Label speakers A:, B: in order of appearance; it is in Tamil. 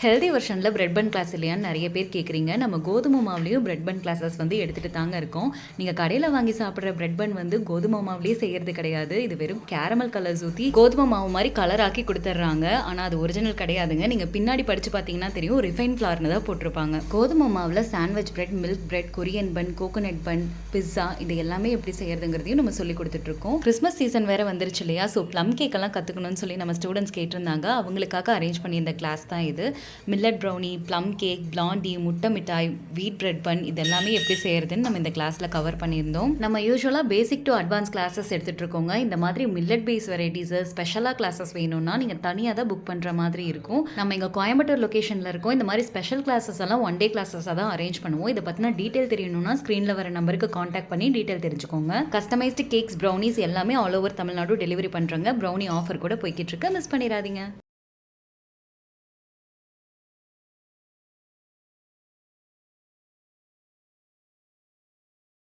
A: ஹெல்தி வெர்ஷனில் பிரெட் பன் கிளாஸ் இல்லையான்னு நிறைய பேர் கேட்குறீங்க. நம்ம கோதுமை மாவுலேயும் பிரெட் பன் கிளாஸஸ் வந்து எடுத்துகிட்டு தாங்க இருக்கோம். நீங்கள் கடையில் வாங்கி சாப்பிட்ற பிரெட் பன் வந்து கோதுமை மாவுலேயே செய்கிறது கிடையாது. இது வெறும் கேரமல் கலர்ஸ் ஊற்றி கோதுமை மாவு மாதிரி கலர் ஆக்கி கொடுத்துட்றாங்க. ஆனால் அது ஒரிஜினல் கிடையாதுங்க. நீங்கள் பின்னாடி படித்து பார்த்தீங்கன்னா தெரியும், ரிஃபைன் ஃப்ளார்னு தான் போட்டிருப்பாங்க. கோதுமை மாவில் sandwich bread, milk bread, Korean bun, coconut bun, pizza இது எல்லாமே எப்படி செய்யறதுங்கிறதையும் நம்ம சொல்லி கொடுத்துட்ருக்கோம். கிறிஸ்மஸ் சீசன் வேறு வந்துருச்சு இல்லையா? ஸோ ப்ளம் கேக்கெல்லாம் கற்றுக்கணும்னு சொல்லி நம்ம ஸ்டூடெண்ட்ஸ் கேட்டிருந்தாங்க. அவங்களுக்காக அரேஞ்ச் பண்ணியிருந்த கிளாஸ் தான் இது. Millet brownie, plum cake, blondie, முட்டை மிட்டாய், வீட் பிரெட் பன் இது எல்லாமே எப்படி செய்யறதுன்னு நம்ம இந்த கிளாஸில் கவர் பண்ணியிருந்தோம். நம்ம யூஸ்வலாக பேசிக் டு அட்வான்ஸ் கிளாஸஸ் எடுத்துகிட்டு இருக்கோங்க. இந்த மாதிரி மில்லட் பேஸ் வெரைட்டிஸ் ஸ்பெஷலாக கிளாஸஸ் வேணும்னா நீங்கள் தனியாக தான் புக் பண்ணுற மாதிரி இருக்கும். நம்ம இங்கே கோயம்புத்தூர் லொக்கேஷனில் இருக்கோம். இந்த மாதிரி ஸ்பெஷல் கிளாஸஸ் எல்லாம் ஒன் டே கிளாஸஸாக தான் அரேஞ்ச் பண்ணுவோம். இதை பற்றின டீட்டெயில் தெரியணும்னா ஸ்க்ரீனில் வர நம்பருக்கு காண்டாக்ட் பண்ணி டீட்டெயில் தெரிஞ்சுக்கோங்க. கஸ்டமைஸ்டு கேக்ஸ், ப்ரௌனிஸ் எல்லாமே ஆல் ஓவர் தமிழ்நாடு டெலிவரி பண்ணுறாங்க. ப்ரௌனி ஆஃபர் கூட போய்கிட்டு இருக்கு, மிஸ் பண்ணிடாதீங்க.